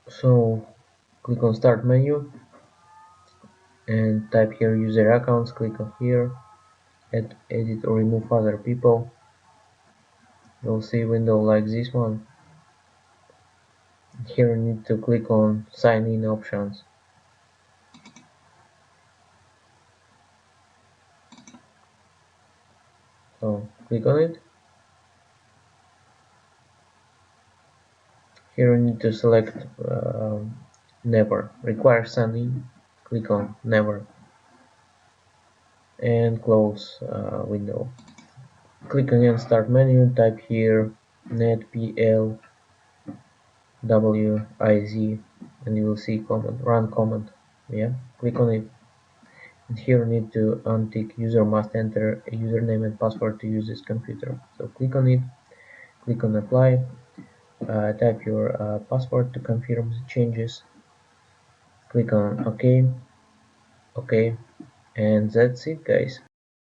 So click on start menu and type here user accounts. Click on here, add, edit or remove other people. You'll see a window like this one. Here you need to click on sign in options. So click on it. Here you need to select never require sign in. Click on never and close window. Click again start menu, type here netplwiz and you will see command run command. Yeah, click on it. And here you need to untick user must enter a username and password to use this computer. So click on it, click on apply, type your password to confirm the changes, click on OK, OK, and that's it guys.